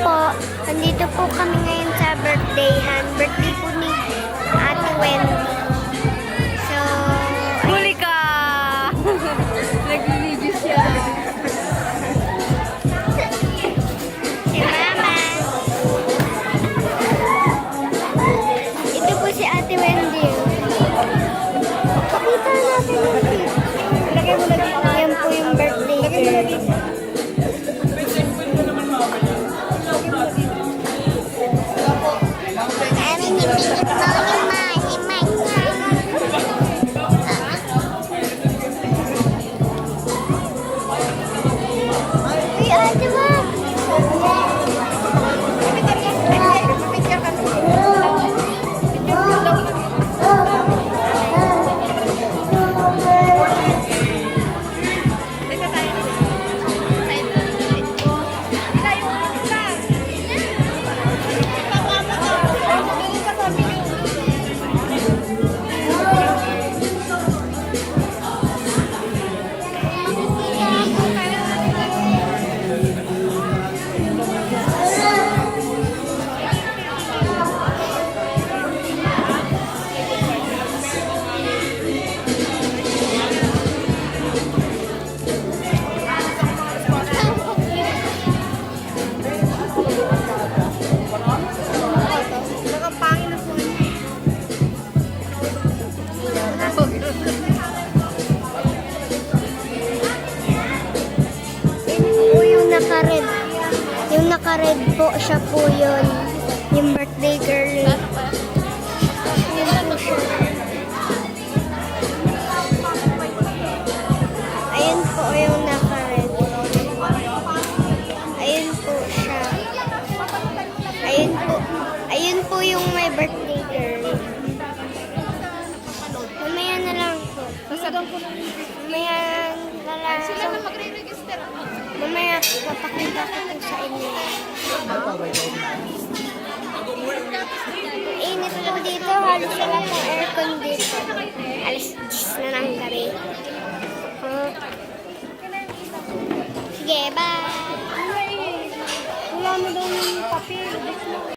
po. Nandito po kami ngayon sa birthday-han. Birthday po ni Ate Wendy. So, Huli ka! Nag-video siya. si Mama. Ito po si Ate Wendy. Pakita natin natin. Lagay mo na dito. Yan po yung birthday girl. Yung naka-red po, siya po yun. Yung birthday girl. Yun po siya. Ayun po yung naka-red. Ayun po siya. Ayun po yung my birthday girl. Mamaya na lang po. Mamaya na lang. Sila na magre-register. Mamaya papakita ko po sa inyo. Init po dito. Halos wala pong aircon dito. Alas 10 na ng gabi.